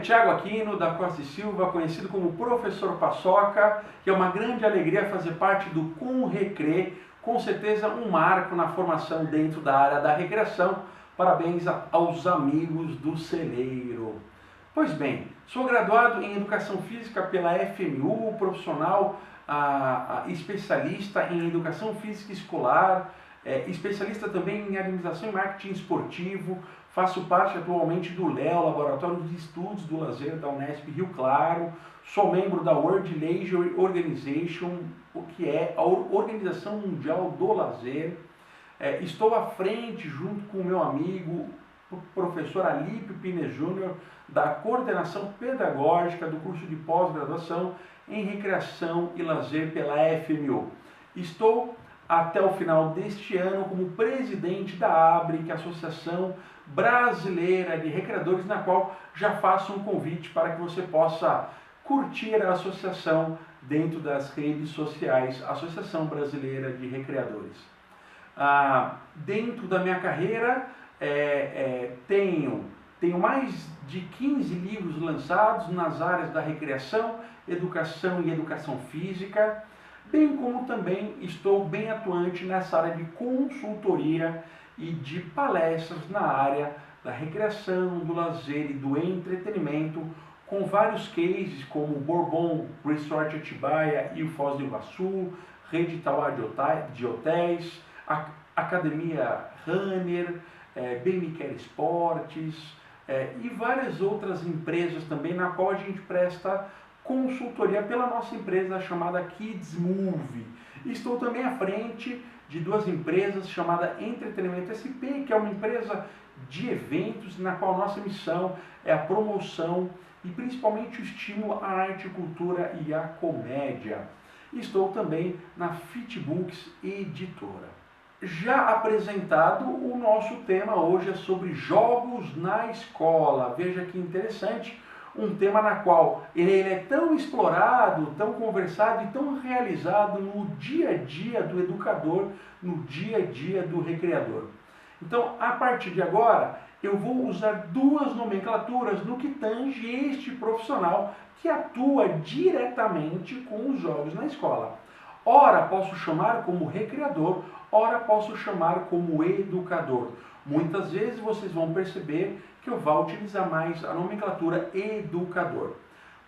Thiago Aquino da Costa e Silva, conhecido como Professor Paçoca, que é uma grande alegria fazer parte do Com Recre, com certeza um marco na formação dentro da área da recreação. Parabéns aos amigos do celeiro. Pois bem, sou graduado em Educação Física pela FMU, profissional especialista em Educação Física Escolar, especialista também em Administração e Marketing Esportivo. Faço parte atualmente do LEO, Laboratório de Estudos do Lazer da Unesp Rio Claro. Sou membro da World Leisure Organization, o que é a Organização Mundial do Lazer. Estou à frente, junto com o meu amigo, o professor Alípio Pines Júnior, da coordenação pedagógica do curso de pós-graduação em Recreação e Lazer pela FMU. Estou até o final deste ano como presidente da ABRE, que é a Associação Brasileira de Recreadores, na qual já faço um convite para que você possa curtir a associação dentro das redes sociais, Associação Brasileira de Recreadores. Dentro da minha carreira, tenho mais de 15 livros lançados nas áreas da recreação, educação e educação física, bem como também estou bem atuante nessa área de consultoria e de palestras na área da recreação, do lazer e do entretenimento, com vários cases como o Bourbon Resort Atibaia e o Foz do Iguaçu, Rede Itauá de Hotéis, Academia Runner, BMQuer Esportes e várias outras empresas também, na qual a gente presta consultoria pela nossa empresa chamada Kids Move. Estou também à frente de duas empresas chamada Entretenimento SP, que é uma empresa de eventos na qual a nossa missão é a promoção e principalmente o estímulo à arte, cultura e à comédia. Estou também na Fitbooks Editora. Já apresentado, o nosso tema hoje é sobre jogos na escola. Veja que interessante, um tema na qual ele é tão explorado, tão conversado e tão realizado no dia a dia do educador, no dia a dia do recreador. Então, a partir de agora, eu vou usar duas nomenclaturas no que tange este profissional que atua diretamente com os jogos na escola. Ora posso chamar como recreador, ora posso chamar como educador. Muitas vezes vocês vão perceber que eu vou utilizar mais a nomenclatura educador.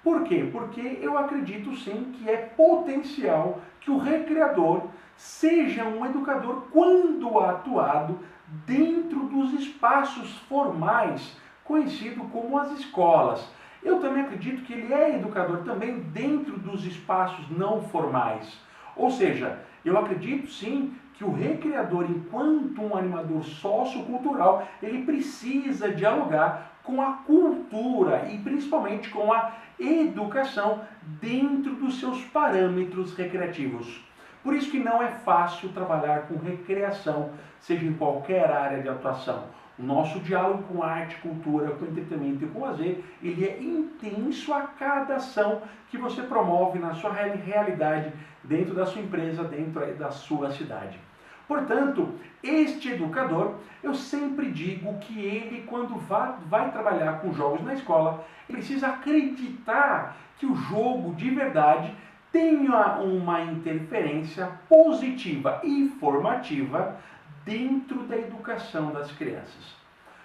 Por quê? Porque eu acredito sim que é potencial que o recreador seja um educador quando atuado dentro dos espaços formais, conhecido como as escolas. Eu também acredito que ele é educador também dentro dos espaços não formais. Ou seja, eu acredito sim que o recreador, enquanto um animador sociocultural, ele precisa dialogar com a cultura e principalmente com a educação dentro dos seus parâmetros recreativos. Por isso que não é fácil trabalhar com recreação, seja em qualquer área de atuação. O nosso diálogo com arte, cultura, com entretenimento e com lazer, ele é intenso a cada ação que você promove na sua realidade, dentro da sua empresa, dentro da sua cidade. Portanto, este educador, eu sempre digo que ele, quando vai trabalhar com jogos na escola, precisa acreditar que o jogo de verdade tenha uma interferência positiva e formativa dentro da educação das crianças.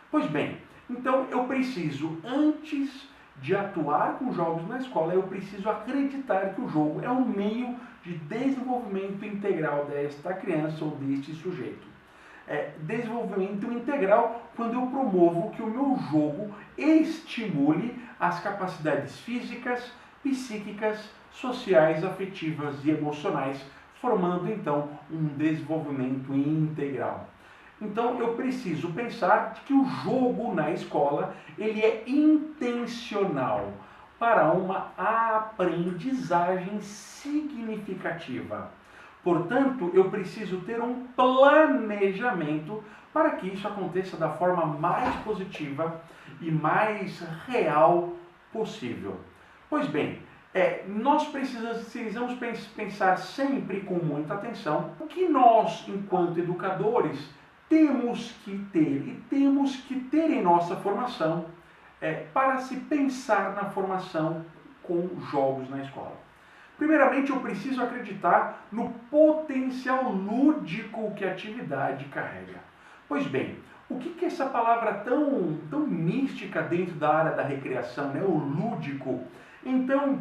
Pois bem, então eu preciso, antes de atuar com jogos na escola, eu preciso acreditar que o jogo é um meio de desenvolvimento integral desta criança ou deste sujeito. Desenvolvimento integral quando eu promovo que o meu jogo estimule as capacidades físicas, psíquicas, sociais, afetivas e emocionais, formando então um desenvolvimento integral. Então eu preciso pensar que o jogo na escola ele é intencional para uma aprendizagem significativa. Portanto, eu preciso ter um planejamento para que isso aconteça da forma mais positiva e mais real possível. Pois bem, nós precisamos pensar sempre com muita atenção o que nós, enquanto educadores, temos que ter em nossa formação para se pensar na formação com jogos na escola? Primeiramente, eu preciso acreditar no potencial lúdico que a atividade carrega. Pois bem, o que é essa palavra tão mística dentro da área da recreação, né? O lúdico? Então,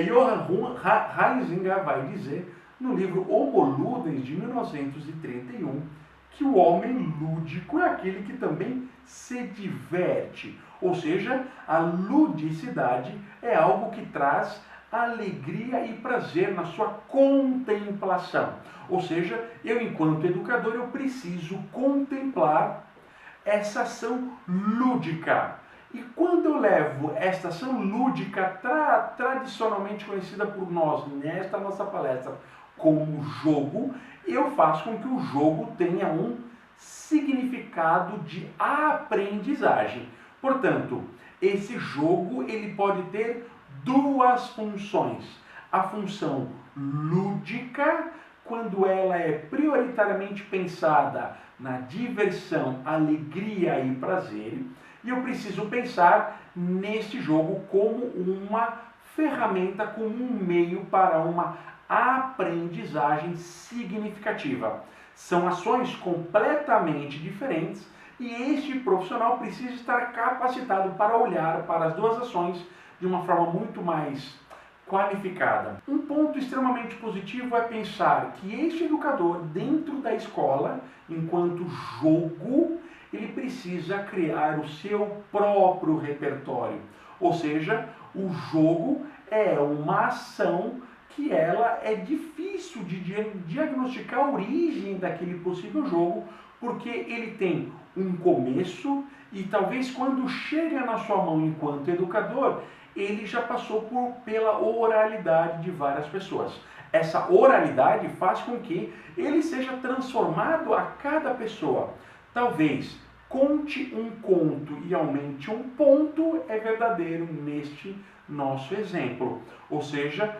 Johann Huizinga vai dizer no livro Homo Ludens, de 1931, que o homem lúdico é aquele que também se diverte. Ou seja, a ludicidade é algo que traz alegria e prazer na sua contemplação. Ou seja, eu enquanto educador eu preciso contemplar essa ação lúdica. E quando eu levo esta ação lúdica, tradicionalmente conhecida por nós nesta nossa palestra como jogo, eu faço com que o jogo tenha um significado de aprendizagem. Portanto, esse jogo ele pode ter duas funções. A função lúdica, quando ela é prioritariamente pensada na diversão, alegria e prazer, e eu preciso pensar neste jogo como uma ferramenta, como um meio para uma aprendizagem significativa. São ações completamente diferentes e este profissional precisa estar capacitado para olhar para as duas ações de uma forma muito mais qualificada. Um ponto extremamente positivo é pensar que este educador, dentro da escola, enquanto jogo, ele precisa criar o seu próprio repertório. Ou seja, o jogo é uma ação que ela é difícil de diagnosticar a origem daquele possível jogo, porque ele tem um começo e talvez quando chega na sua mão enquanto educador, ele já passou pela oralidade de várias pessoas. Essa oralidade faz com que ele seja transformado a cada pessoa. Talvez conte um conto e aumente um ponto é verdadeiro neste nosso exemplo. Ou seja,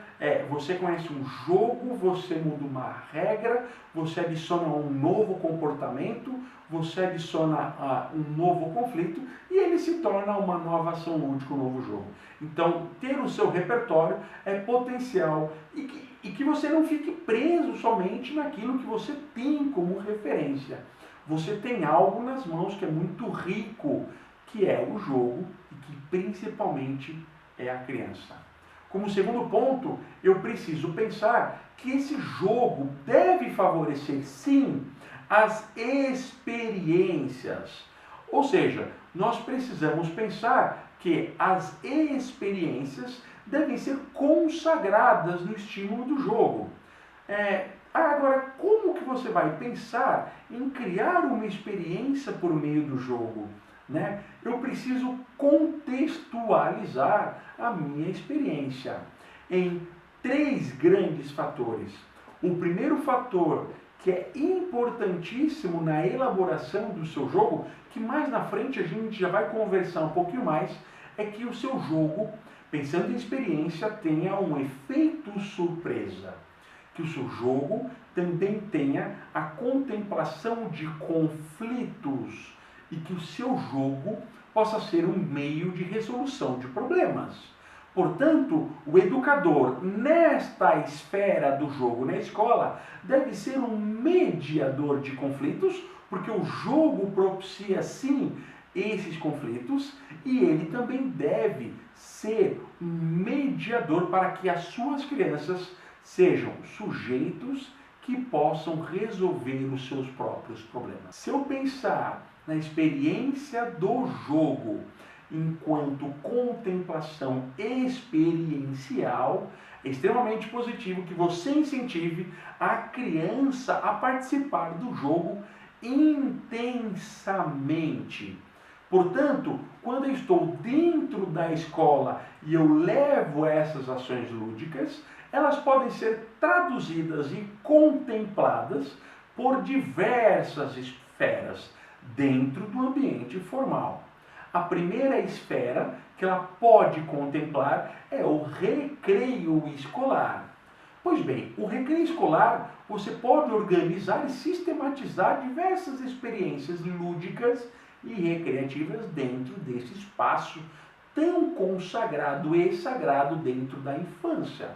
você conhece um jogo, você muda uma regra, você adiciona um novo comportamento, você adiciona um novo conflito e ele se torna uma nova ação lúdica, um novo jogo. Então, ter o seu repertório é potencial e que você não fique preso somente naquilo que você tem como referência. Você tem algo nas mãos que é muito rico, que é o jogo e que principalmente é a criança. Como segundo ponto, eu preciso pensar que esse jogo deve favorecer, sim, as experiências. Ou seja, nós precisamos pensar que as experiências devem ser consagradas no estímulo do jogo. Agora, como que você vai pensar em criar uma experiência por meio do jogo? Né? Eu preciso contextualizar a minha experiência em 3 grandes fatores. O primeiro fator, que é importantíssimo na elaboração do seu jogo, que mais na frente a gente já vai conversar um pouquinho mais, é que o seu jogo, pensando em experiência, tenha um efeito surpresa. Que o seu jogo também tenha a contemplação de conflitos e que o seu jogo possa ser um meio de resolução de problemas. Portanto, o educador, nesta esfera do jogo na escola, deve ser um mediador de conflitos, porque o jogo propicia, sim, esses conflitos, e ele também deve ser um mediador para que as suas crianças sejam sujeitos que possam resolver os seus próprios problemas. Se eu pensar na experiência do jogo enquanto contemplação experiencial, é extremamente positivo que você incentive a criança a participar do jogo intensamente. Portanto, quando eu estou dentro da escola e eu levo essas ações lúdicas, elas podem ser traduzidas e contempladas por diversas esferas dentro do ambiente formal. A primeira esfera que ela pode contemplar é o recreio escolar. Pois bem, o recreio escolar você pode organizar e sistematizar diversas experiências lúdicas e recreativas dentro desse espaço tão consagrado e sagrado dentro da infância.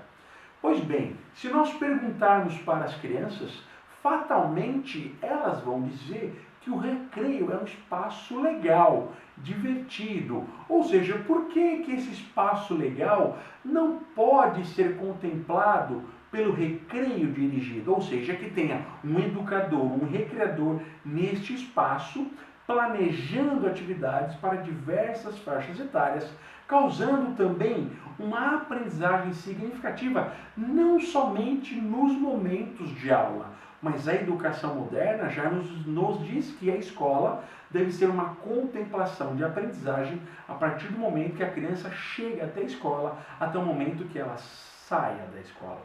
Pois bem, se nós perguntarmos para as crianças, fatalmente elas vão dizer que o recreio é um espaço legal, divertido. Ou seja, por que esse espaço legal não pode ser contemplado pelo recreio dirigido? Ou seja, que tenha um educador, um recreador neste espaço, planejando atividades para diversas faixas etárias, causando também uma aprendizagem significativa, não somente nos momentos de aula, mas a educação moderna já nos diz que a escola deve ser uma contemplação de aprendizagem a partir do momento que a criança chega até a escola, até o momento que ela saia da escola.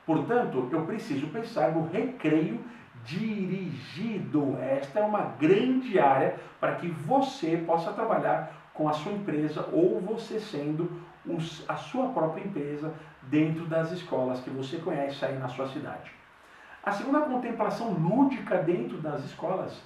Portanto, eu preciso pensar no recreio dirigido. Esta é uma grande área para que você possa trabalhar com a sua empresa ou você sendo a sua própria empresa dentro das escolas que você conhece aí na sua cidade. A segunda contemplação lúdica dentro das escolas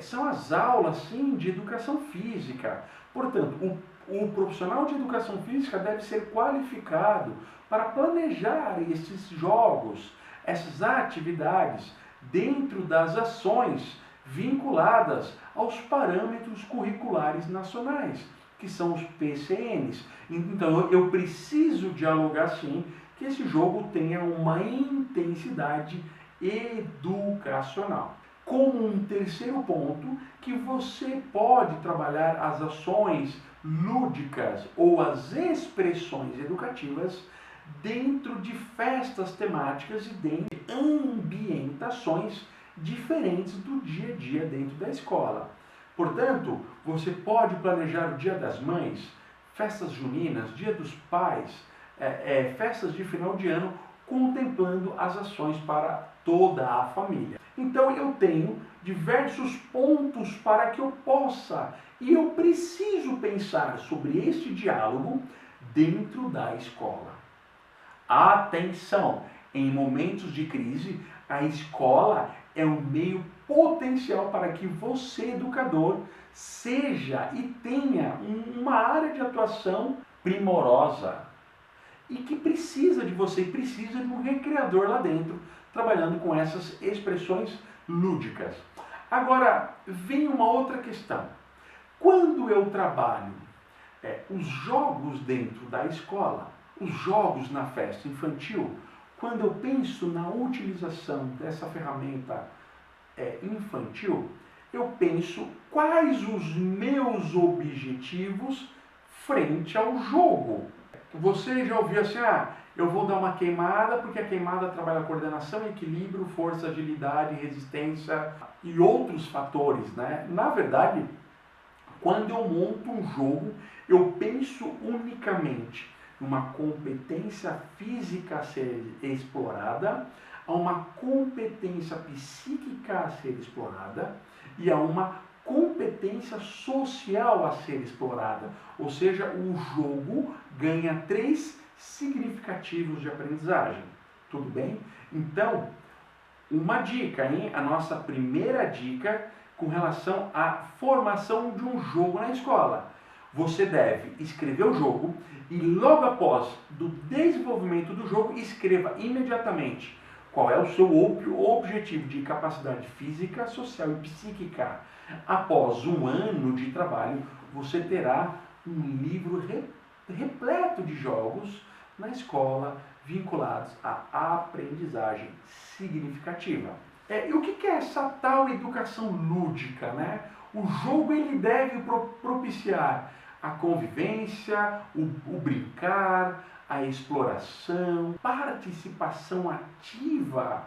são as aulas, sim, de educação física. Portanto, o profissional de educação física deve ser qualificado para planejar esses jogos, essas atividades, dentro das ações vinculadas aos parâmetros curriculares nacionais, que são os PCNs. Então, eu preciso dialogar, sim, que esse jogo tenha uma intensidade educacional. Como um terceiro ponto, que você pode trabalhar as ações lúdicas ou as expressões educativas dentro de festas temáticas e dentro de ambientações diferentes do dia a dia dentro da escola. Portanto, você pode planejar o Dia das Mães, festas juninas, Dia dos Pais, festas de final de ano, contemplando as ações para toda a família. Então eu tenho diversos pontos para que eu possa e eu preciso pensar sobre este diálogo dentro da escola. Atenção! Em momentos de crise, a escola é um meio potencial para que você, educador, seja e tenha uma área de atuação primorosa e que precisa de você, precisa de um recreador lá dentro, trabalhando com essas expressões lúdicas. Agora, vem uma outra questão. Quando eu trabalho os jogos dentro da escola, os jogos na festa infantil, quando eu penso na utilização dessa ferramenta infantil, eu penso quais os meus objetivos frente ao jogo. Você já ouviu assim, eu vou dar uma queimada, porque a queimada trabalha coordenação, equilíbrio, força, agilidade, resistência e outros fatores, né? Na verdade, quando eu monto um jogo, eu penso unicamente numa competência física a ser explorada, a uma competência psíquica a ser explorada e a uma competência social a ser explorada. Ou seja, o jogo ganha 3 significativos de aprendizagem. Tudo bem? Então, uma dica, hein? A nossa primeira dica com relação à formação de um jogo na escola. Você deve escrever o jogo e logo após do desenvolvimento do jogo, escreva imediatamente qual é o seu objetivo de capacidade física, social e psíquica. Após um ano de trabalho, você terá um livro repleto de jogos na escola vinculados à aprendizagem significativa. E o que é essa tal educação lúdica, né? O jogo ele deve propiciar a convivência, o brincar, a exploração, participação ativa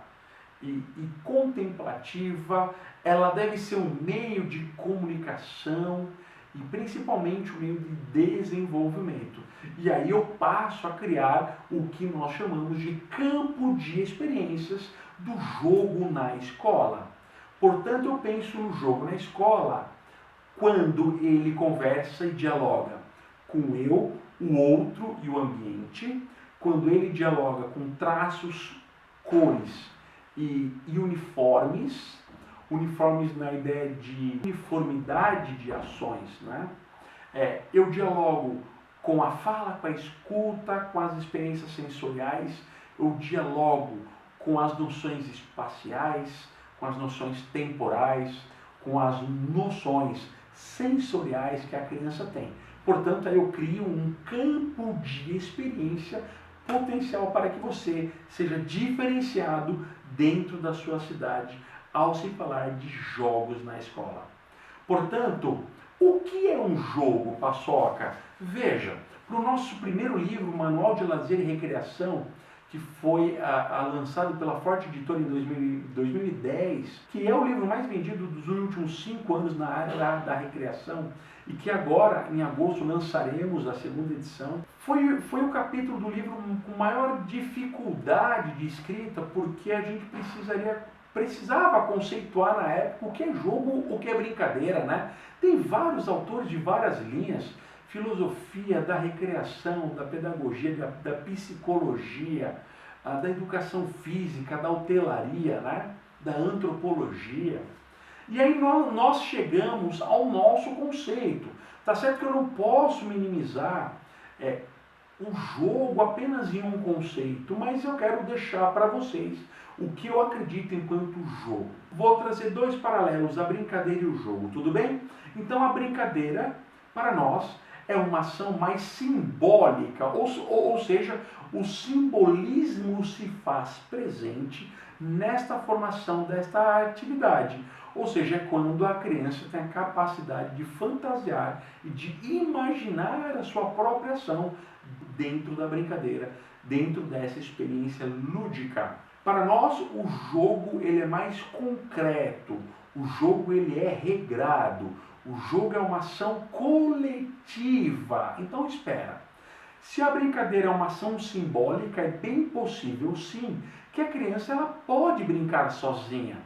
e contemplativa. Ela deve ser um meio de comunicação e principalmente um meio de desenvolvimento. E aí eu passo a criar o que nós chamamos de campo de experiências do jogo na escola. Portanto, eu penso no jogo na escola quando ele conversa e dialoga com eu, o outro e o ambiente, quando ele dialoga com traços, cores e uniformes, uniformes na ideia de uniformidade de ações, né? Eu dialogo com a fala, com a escuta, com as experiências sensoriais, eu dialogo com as noções espaciais, com as noções temporais, com as noções sensoriais que a criança tem. Portanto, eu crio um campo de experiência potencial para que você seja diferenciado dentro da sua cidade ao se falar de jogos na escola. Portanto, o que é um jogo, Paçoca? Veja, para o nosso primeiro livro, Manual de Lazer e Recreação, que foi lançado pela Forte Editora em 2010, que é o livro mais vendido dos últimos 5 anos na área da recreação, e que agora, em agosto, lançaremos a segunda edição. Foi o capítulo do livro com maior dificuldade de escrita, porque a gente precisava conceituar na época o que é jogo, o que é brincadeira, né? Tem vários autores de várias linhas, filosofia, da recreação, da pedagogia, da psicologia, da educação física, da hotelaria, né? Da antropologia. E aí nós chegamos ao nosso conceito. Tá certo que eu não posso minimizar o jogo apenas em um conceito, mas eu quero deixar para vocês o que eu acredito enquanto jogo. Vou trazer 2 paralelos, a brincadeira e o jogo, tudo bem? Então a brincadeira, para nós, é uma ação mais simbólica, ou seja, o simbolismo se faz presente nesta formação desta atividade. Ou seja, é quando a criança tem a capacidade de fantasiar e de imaginar a sua própria ação dentro da brincadeira, dentro dessa experiência lúdica. Para nós, o jogo ele é mais concreto, o jogo ele é regrado, o jogo é uma ação coletiva. Então espera, se a brincadeira é uma ação simbólica, é bem possível sim que a criança ela pode brincar sozinha.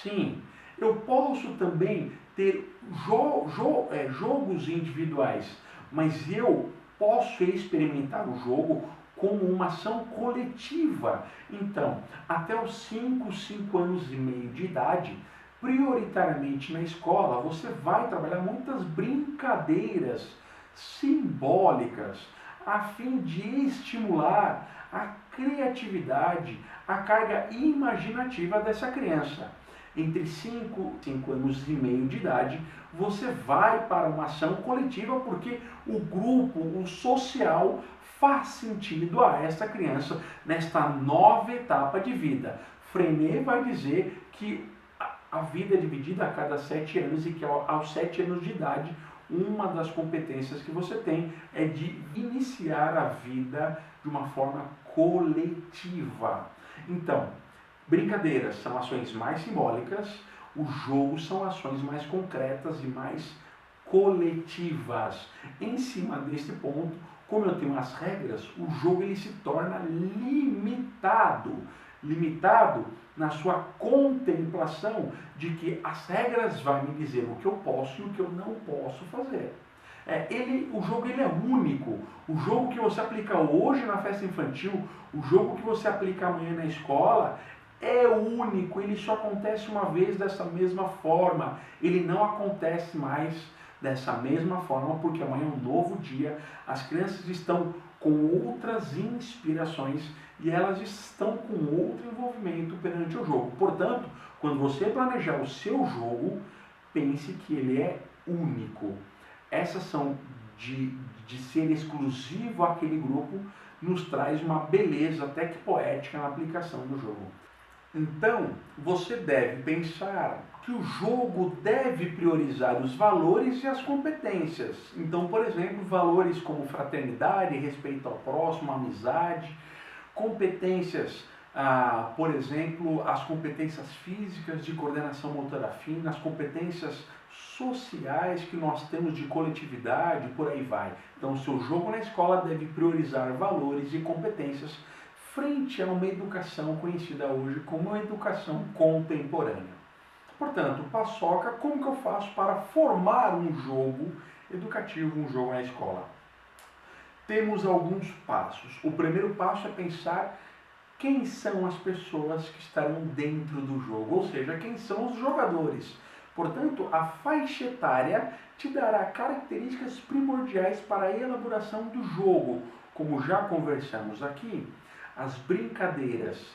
Sim, eu posso também ter jogos individuais, mas eu posso experimentar o jogo como uma ação coletiva. Então, até os 5 anos e meio de idade, prioritariamente na escola, você vai trabalhar muitas brincadeiras simbólicas a fim de estimular a criatividade, a carga imaginativa dessa criança. Entre 5 anos e meio de idade, você vai para uma ação coletiva porque o grupo, o social, faz sentido a esta criança nesta nova etapa de vida. Frenet vai dizer que a vida é dividida a cada 7 anos e que aos 7 anos de idade, uma das competências que você tem é de iniciar a vida de uma forma coletiva. Então, brincadeiras são ações mais simbólicas, o jogo são ações mais concretas e mais coletivas. Em cima deste ponto, como eu tenho as regras, o jogo ele se torna limitado. Limitado na sua contemplação de que as regras vão me dizer o que eu posso e o que eu não posso fazer. O jogo ele é único. O jogo que você aplica hoje na festa infantil, o jogo que você aplica amanhã na escola, é único. Ele só acontece uma vez dessa mesma forma. Ele não acontece mais dessa mesma forma porque amanhã é um novo dia. As crianças estão com outras inspirações e elas estão com outro envolvimento perante o jogo. Portanto, quando você planejar o seu jogo, pense que ele é único. Essa ação de ser exclusivo àquele grupo nos traz uma beleza até que poética na aplicação do jogo. Então, você deve pensar que o jogo deve priorizar os valores e as competências. Então, por exemplo, valores como fraternidade, respeito ao próximo, amizade, competências, por exemplo, as competências físicas de coordenação motora fina, as competências sociais que nós temos de coletividade, por aí vai. Então, o seu jogo na escola deve priorizar valores e competências frente a uma educação conhecida hoje como a educação contemporânea. Portanto, Paçoca, como que eu faço para formar um jogo educativo, um jogo na escola? Temos alguns passos. O primeiro passo é pensar quem são as pessoas que estarão dentro do jogo, ou seja, quem são os jogadores. Portanto, a faixa etária te dará características primordiais para a elaboração do jogo. Como já conversamos aqui, as brincadeiras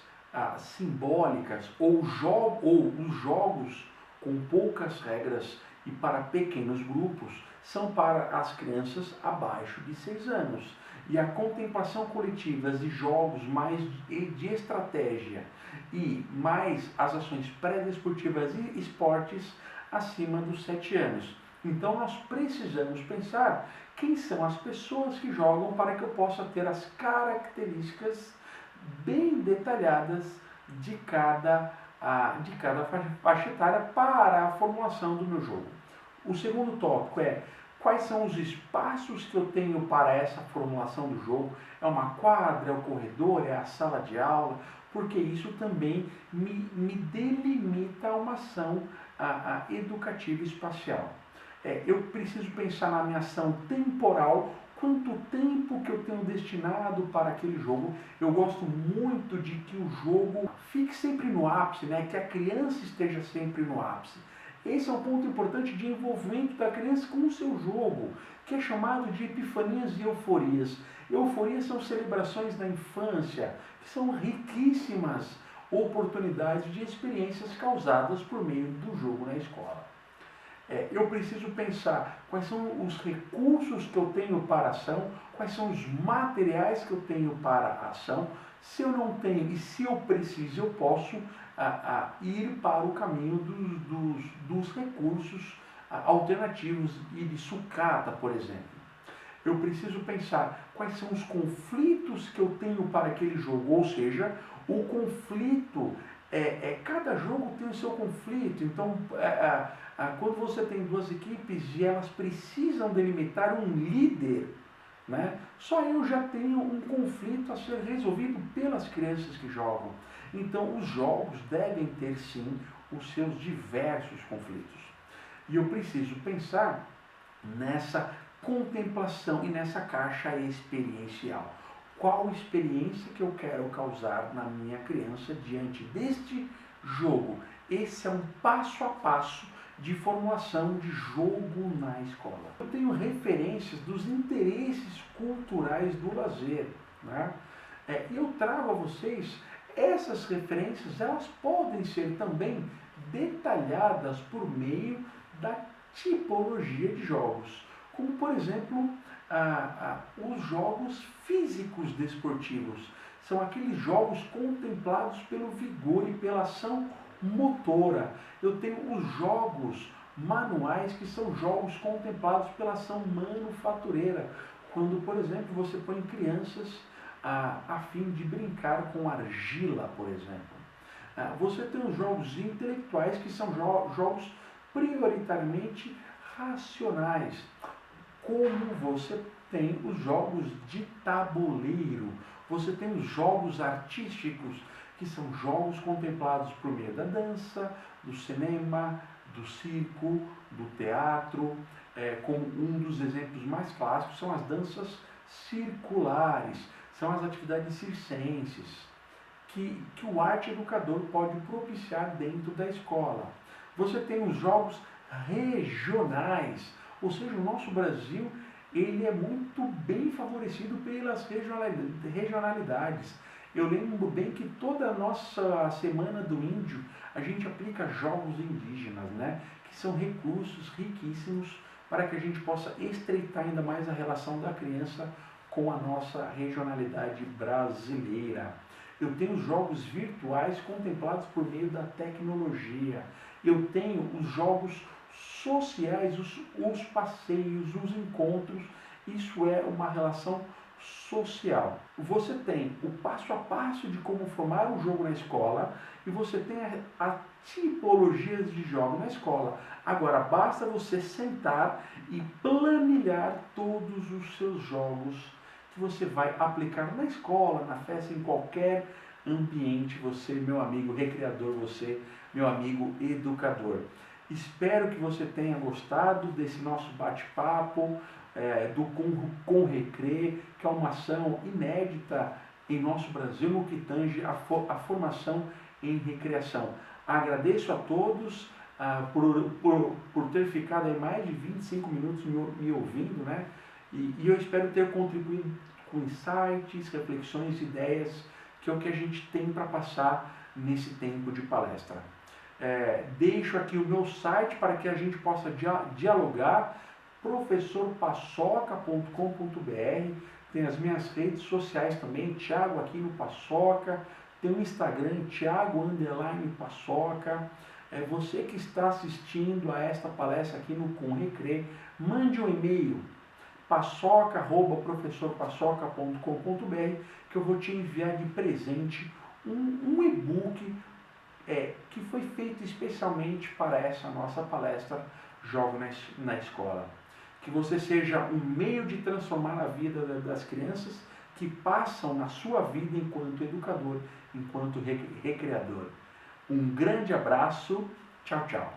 simbólicas ou os jogos com poucas regras e para pequenos grupos são para as crianças abaixo de 6 anos. E a contemplação coletiva de jogos mais de estratégia e mais as ações pré-desportivas e esportes acima dos 7 anos. Então nós precisamos pensar quem são as pessoas que jogam para que eu possa ter as características bem detalhadas de cada faixa etária para a formulação do meu jogo. O segundo tópico é quais são os espaços que eu tenho para essa formulação do jogo. É uma quadra, é o corredor, é a sala de aula, porque isso também me delimita uma ação educativa espacial. Eu preciso pensar na minha ação temporal, quanto tempo que eu tenho destinado para aquele jogo. Eu gosto muito de que o jogo fique sempre no ápice, né? Que a criança esteja sempre no ápice. Esse é um ponto importante de envolvimento da criança com o seu jogo, que é chamado de epifanias e euforias. Euforias são celebrações da infância, que são riquíssimas oportunidades de experiências causadas por meio do jogo na escola. Eu preciso pensar quais são os recursos que eu tenho para a ação, quais são os materiais que eu tenho para a ação. Se eu não tenho e se eu preciso, eu posso ir para o caminho dos recursos alternativos e de sucata, por exemplo. Eu preciso pensar quais são os conflitos que eu tenho para aquele jogo, ou seja, o conflito, cada jogo tem o seu conflito. Então, quando você tem duas equipes e elas precisam delimitar um líder, né, só eu já tenho um conflito a ser resolvido pelas crianças que jogam. Então, os jogos devem ter, sim, os seus diversos conflitos. E eu preciso pensar nessa contemplação e nessa caixa experiencial. Qual experiência que eu quero causar na minha criança diante deste jogo? Esse é um passo a passo de formulação de jogo na escola. Eu tenho referências dos interesses culturais do lazer, né? Eu trago a vocês essas referências, elas podem ser também detalhadas por meio da tipologia de jogos, como por exemplo os jogos físicos desportivos. São aqueles jogos contemplados pelo vigor e pela ação motora. Eu tenho os jogos manuais, que são jogos contemplados pela ação manufatureira, quando, por exemplo, você põe crianças a fim de brincar com argila, por exemplo. Você tem os jogos intelectuais, que são jogos prioritariamente racionais, como você tem os jogos de tabuleiro, você tem os jogos artísticos, que são jogos contemplados por meio da dança, do cinema, do circo, do teatro. Como um dos exemplos mais clássicos são as danças circulares, são as atividades circenses, que o arte educador pode propiciar dentro da escola. Você tem os jogos regionais, ou seja, o nosso Brasil ele é muito bem favorecido pelas regionalidades. Eu lembro bem que toda a nossa Semana do Índio a gente aplica jogos indígenas, né? Que são recursos riquíssimos para que a gente possa estreitar ainda mais a relação da criança com a nossa regionalidade brasileira. Eu tenho jogos virtuais contemplados por meio da tecnologia. Eu tenho os jogos sociais, os passeios, os encontros. Isso é uma relação social. Você tem o passo a passo de como formar um jogo na escola e você tem a tipologias de jogo na escola. Agora, basta você sentar e planilhar todos os seus jogos que você vai aplicar na escola, na festa, em qualquer ambiente. Você, meu amigo recreador, você, meu amigo educador. Espero que você tenha gostado desse nosso bate-papo, do Com Recre, que é uma ação inédita em nosso Brasil no que tange a formação em recreação. Agradeço a todos por ter ficado aí mais de 25 minutos me ouvindo, né? E eu espero ter contribuído com insights, reflexões, ideias, que é o que a gente tem para passar nesse tempo de palestra. Deixo aqui o meu site para que a gente possa dialogar, professorpaçoca.com.br. Tem as minhas redes sociais também, Thiago aqui no Paçoca, tem o Instagram, Thiago_Paçoca. Você que está assistindo a esta palestra aqui no Conrecre, mande um e-mail, paçoca@professorpaçoca.com.br, que eu vou te enviar de presente um e-book que foi feito especialmente para essa nossa palestra Jogo na Escola. Que você seja um meio de transformar a vida das crianças que passam na sua vida enquanto educador, enquanto recreador. Um grande abraço, tchau, tchau.